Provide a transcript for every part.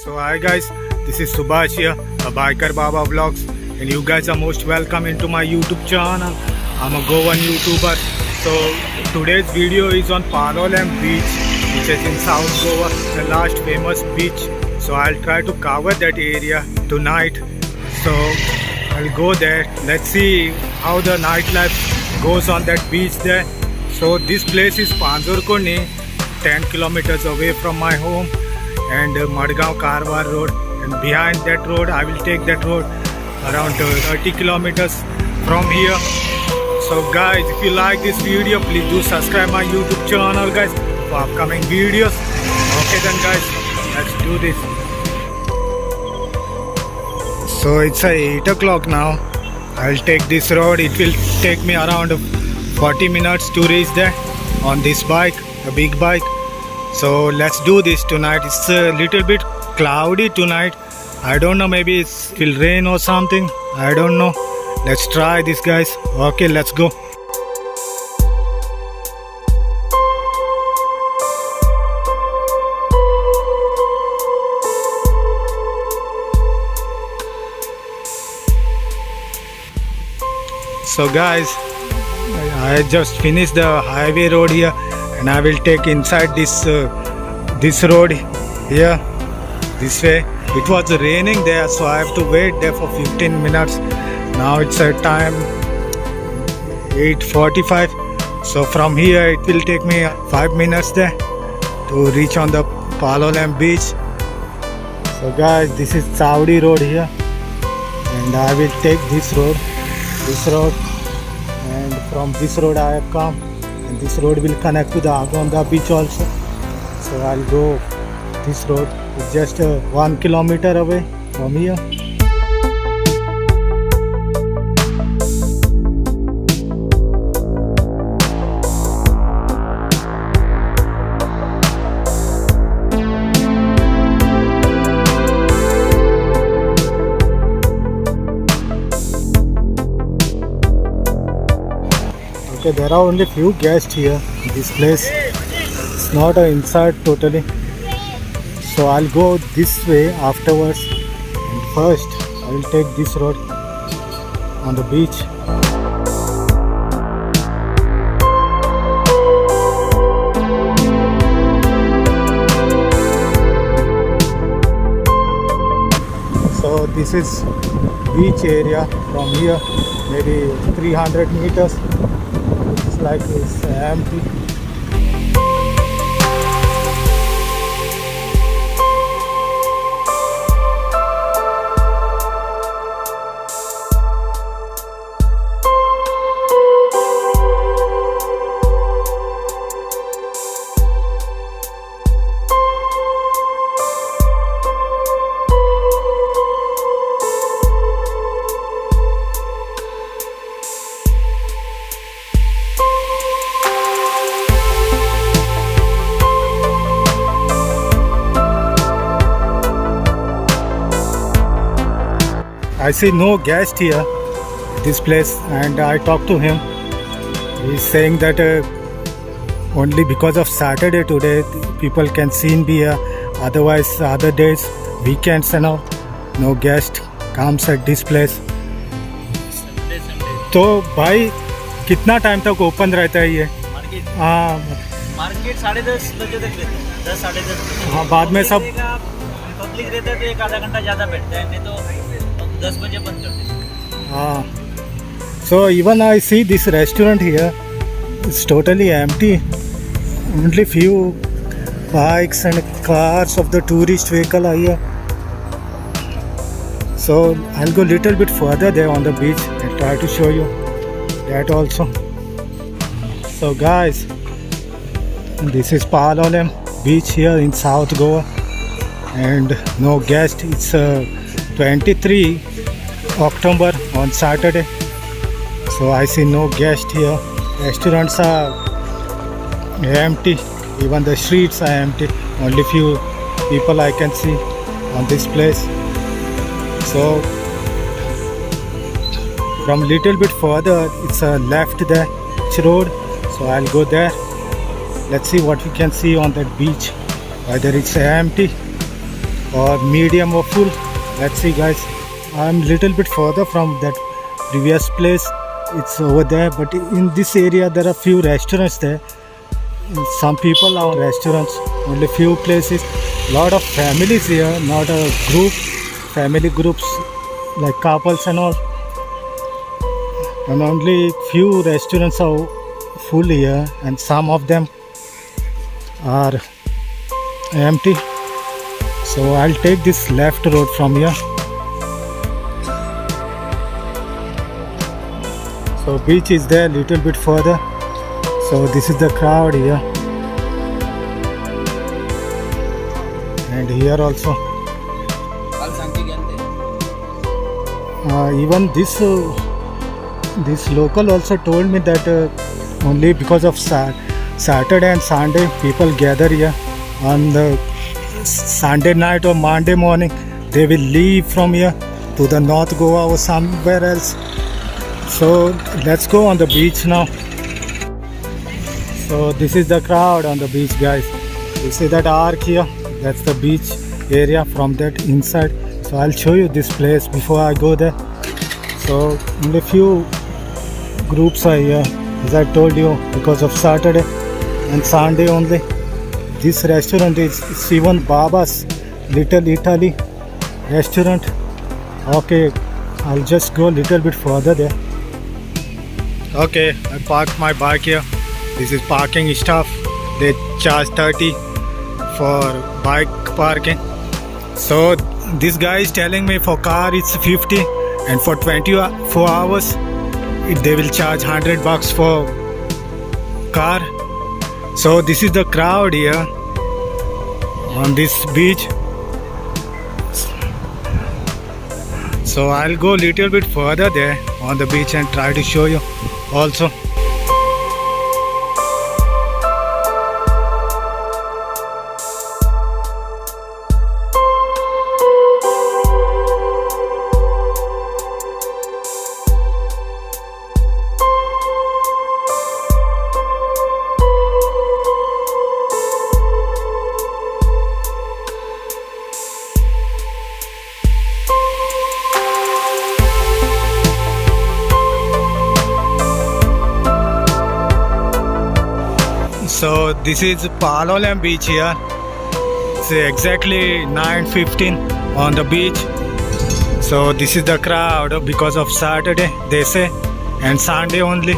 So hi guys, this is Subhash here, a Biker Baba Vlogs, and you guys are most welcome into my YouTube channel. I'm a Goan YouTuber. So today's video is on PALOLEM Beach, which is in South Goa, the last famous beach. So I'll try to cover that area tonight. So I'll go there. Let's see how the nightlife goes on that beach there. So this place is Panjurkoni, 10 kilometers away from my home, and Madgaon Karwar road, and behind that road I will take that road around 30 kilometers from here. So guys, if you like this video, please do subscribe my YouTube channel guys for upcoming videos. Okay then guys, let's do this. So it's 8 o'clock now. I'll take this road. It will take me around 40 minutes to reach there on this bike, a big bike. So let's do this tonight. It's a little bit cloudy tonight. I don't know, maybe it will rain or something. I don't know. Let's try this guys. Okay, let's go. So guys, I just finished the highway road here, and I will take inside this road here, this way. It was raining there, so I have to wait there for 15 minutes. Now it's time 8:45. So from here it will take me 5 minutes there to reach on the PALOLEM Beach. So guys, this is Saudi road here, and I will take this road, and from this road I have come, and this road will connect to the Agonda beach also. So I'll go this road. It's just 1 kilometer away from here. Okay, there are only few guests here in this place. It's not inside totally. So I'll go this way afterwards, and first I will take this road on the beach. So this is beach area. From here maybe 300 meters. It's like it's empty. I see no guest here at this place, and I talked to him. He's saying that only because of Saturday today people can see be here. Otherwise other days, weekends and all, no guest comes at this place. तो भाई कितना time तक open रहता है ये? हाँ, market 10:30 बजे तक रहता है, 10 साढ़े 10। हाँ, बाद में सब पब्लिक रहता है तो एक आधा घंटा ज़्यादा बैठता है, नहीं तो 10 बजे बंद कर देते हैं। हाँ, so even I see this restaurant here, it's totally empty. Only few bikes and cars of the tourist vehicle are here. So I'll go little bit further there on the beach and try to show you that also. So guys, this is PALOLEM Beach here in South Goa, and no guest. It's 23 October on Saturday. So I see no guest here. Restaurants are empty. Even the streets are empty. Only few people I can see on this place. So from little bit further, it's a left there, road. So I'll go there. Let's see what we can see on that beach. Whether it's empty or medium or full. Let's see, guys. I'm little bit further from that previous place. It's over there, but in this area there are few restaurants there. Some people are restaurants, only few places. Lot of families here, not a group, family groups like couples and all. And only few restaurants are full here, and some of them are empty. So I'll take this left road from here. So beach is there little bit further. So this is the crowd here, and here also. Even this local also told me that only because of Saturday and Sunday people gather here. On the Sunday night or Monday morning they will leave from here to the North Goa or somewhere else. So let's go on the beach now. So this is the crowd on the beach, guys. You see that arc here? That's the beach area from that inside. So I'll show you this place before I go there. So only few groups are here, as I told you, because of Saturday and Sunday only. This restaurant is even Baba's Little Italy restaurant. Okay, I'll just go a little bit further there. Okay, I parked my bike here. This is parking stuff. They charge 30 for bike parking. So this guy is telling me for car it's 50, and for 24 hours they will charge 100 bucks for car. So this is the crowd here on this beach. So I'll go a little bit further there on the beach and try to show you also. So this is PALOLEM beach here. It's exactly 9:15 on the beach. So this is the crowd because of Saturday, they say, and Sunday only.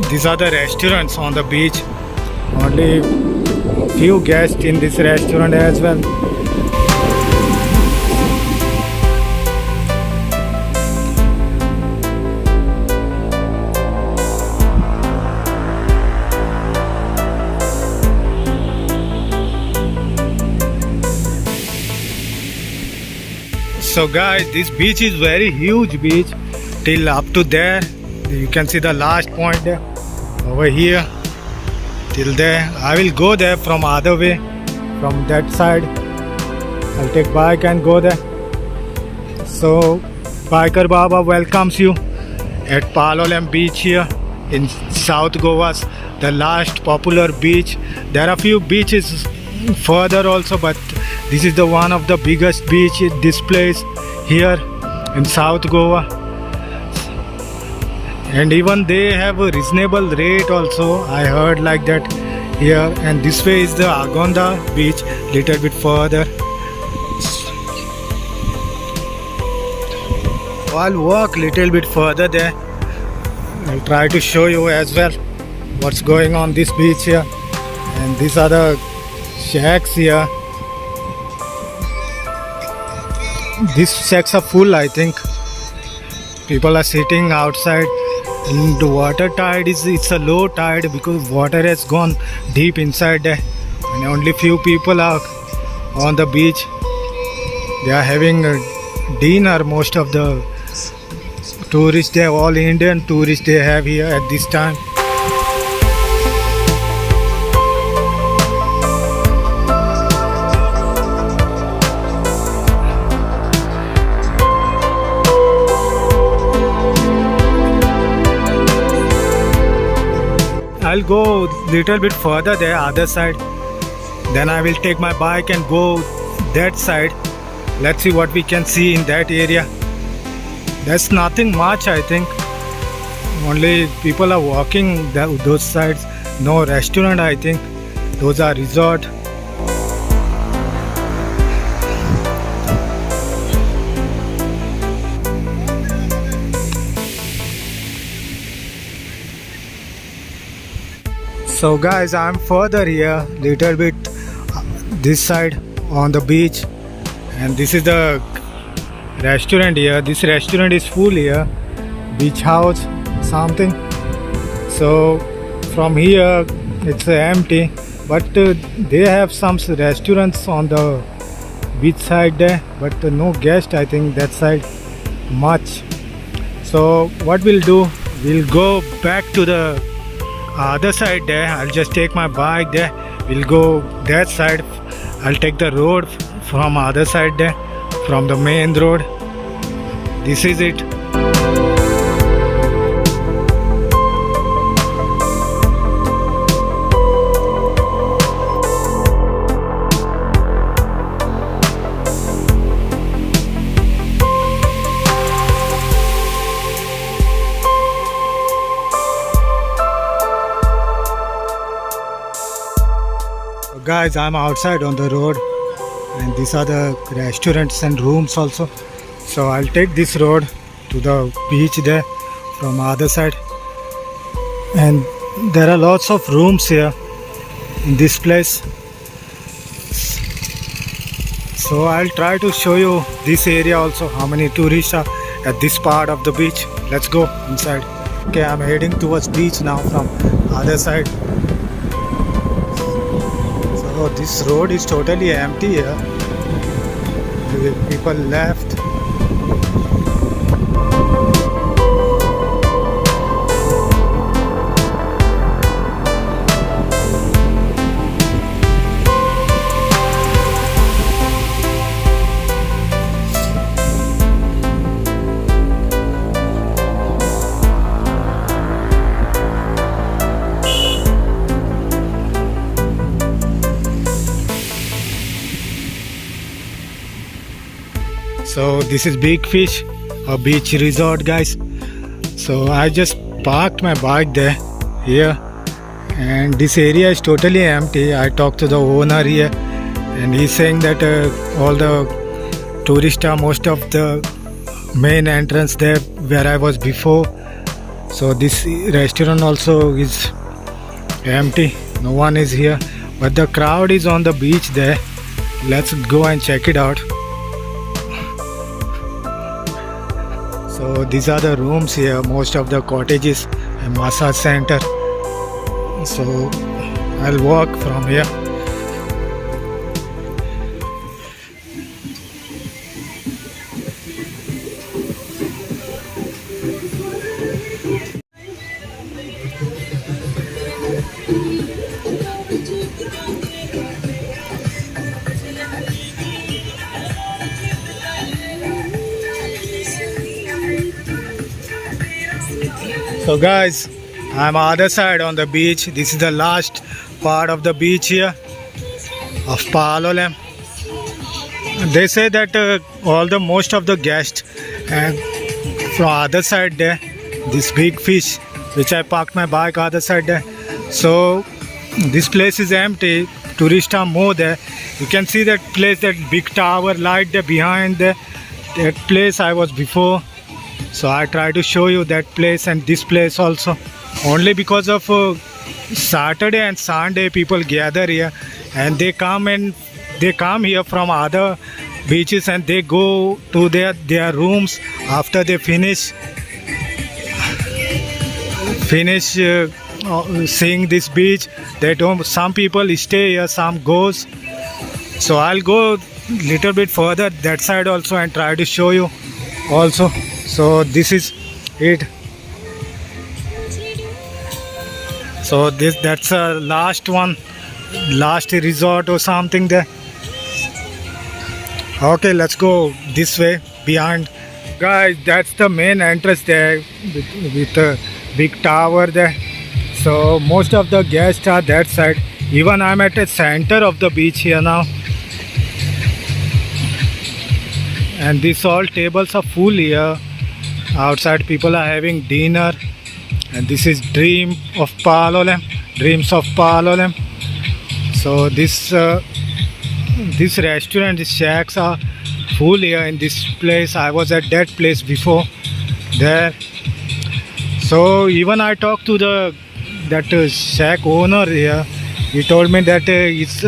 These are the restaurants on the beach. Only few guests in this restaurant as well. So guys, this beach is very huge beach till up to there. You can see the last point there, over here till there. I will go there from other way, from that side. I'll take bike and go there. So Biker Baba welcomes you at PALOLEM beach here in South Goas, the last popular beach. There are few beaches further also, but this is the one of the biggest beach in this place here in South Goa. And even they have a reasonable rate also, I heard like that here. And this way is the Agonda beach, little bit further. So I'll walk little bit further there. I'll try to show you as well what's going on this beach here. And these are the shacks here. These shacks are full, I think. People are sitting outside. And the water tide it's a low tide because water has gone deep inside there, and only few people are on the beach. They are having a dinner. Most of the tourists, they are all Indian tourists they have here at this time. I'll go little bit further there, other side. Then I will take my bike and go that side. Let's see what we can see in that area. There's nothing much, I think. Only people are walking those sides. No restaurant, I think. Those are resort. So guys, I'm further here, little bit this side on the beach, and this is the restaurant here. This restaurant is full here, beach house something. So from here it's empty, but they have some restaurants on the beach side there, but no guest, I think, that side much. So what we'll do, we'll go back to the other side there. I'll just take my bike there, we'll go that side. I'll take the road from other side there, from the main road. This is it. Guys, I'm outside on the road, and these are the restaurants and rooms also. So I'll take this road to the beach there from other side, and there are lots of rooms here in this place. So I'll try to show you this area also, how many tourists are at this part of the beach. Let's go inside. Okay, I'm heading towards beach now from other side. So this road is totally empty here. The people left. So this is Big Fish, a beach resort, guys. So I just parked my bike there, here, and this area is totally empty. I talked to the owner here, and he's saying that all the tourists are most of the main entrance there where I was before. So this restaurant also is empty. No one is here, but the crowd is on the beach there. Let's go and check it out. So these are the rooms here, most of the cottages and massage center. So I'll walk from here. So guys, I'm other side on the beach. This is the last part of the beach here of PALOLEM. They say that most of the guests and from other side there, this Big Fish, which I parked my bike other side there. So this place is empty. Tourists are more there. You can see that place, that big tower light there behind there. That place I was before. So I try to show you that place and this place also. Only because of Saturday and Sunday people gather here, and they come here from other beaches, and they go to their rooms after they finish seeing this beach. They don't. Some people stay here, some goes. So I'll go little bit further that side also and try to show you also. So this is it. So that's a last one, last resort or something there. Okay, let's go this way behind. Guys, that's the main entrance there with a big tower there. So most of the guests are that side. Even I'm at the center of the beach here now. and these all tables are full here. Outside people are having dinner, and this is dreams of PALOLEM. So this restaurant, these shacks are full here in this place. I was at that place before there. So even I talked to that shack owner here. He told me that it's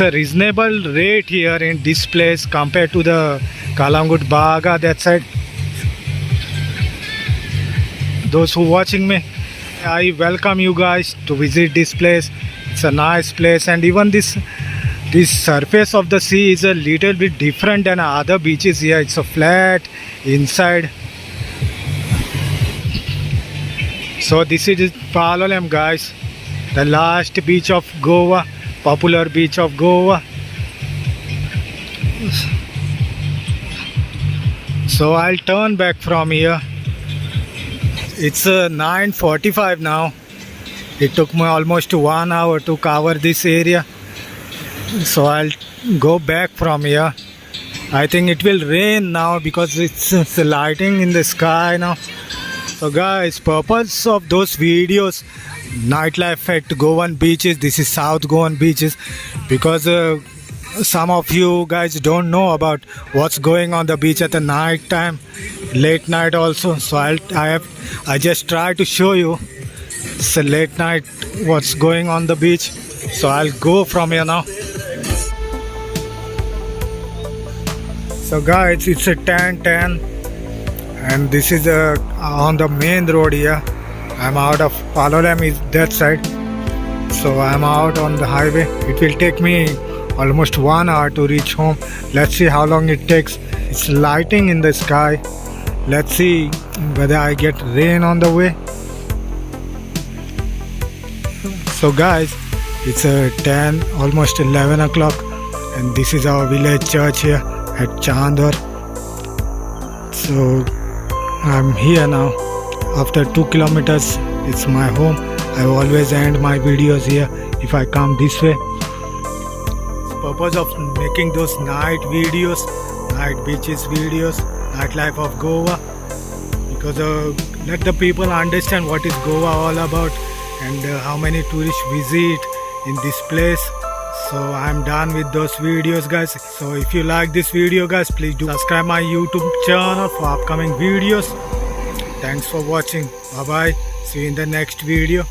a reasonable rate here in this place compared to the Kalangut Baga that side. Those who watching me, I welcome you guys to visit this place. It's a nice place, and even this surface of the sea is a little bit different than other beaches here. It's a flat inside. So this is PALOLEM, guys, the last beach of Goa, popular beach of Goa. So I'll turn back from here. It's 9:45 now. It took me almost 1 hour to cover this area. So I'll go back from here. I think it will rain now because it's lighting in the sky now. So guys, purpose of those videos, nightlife at Goan beaches, this is South Goan beaches, because some of you guys don't know about what's going on the beach at the night time, late night also. So I just try to show you it's a late night what's going on the beach. So I'll go from here now. So guys, it's a 10:10 and this is on the main road here. I'm out of PALOLEM is that side. So I'm out on the highway. It will take me almost 1 hour to reach home. Let's see how long it takes. It's lighting in the sky. Let's see whether I get rain on the way. So guys, it's 10, almost 11 o'clock, and this is our village church here at Chandor. So I'm here now. After 2 kilometers, it's my home. I always end my videos here if I come this way. Purpose of making those night videos, night beaches videos, nightlife of Goa, because let the people understand what is Goa all about and how many tourists visit in this place. So I'm done with those videos, guys. So if you like this video, guys, please do subscribe my YouTube channel for upcoming videos. Thanks for watching. Bye bye. See you in the next video.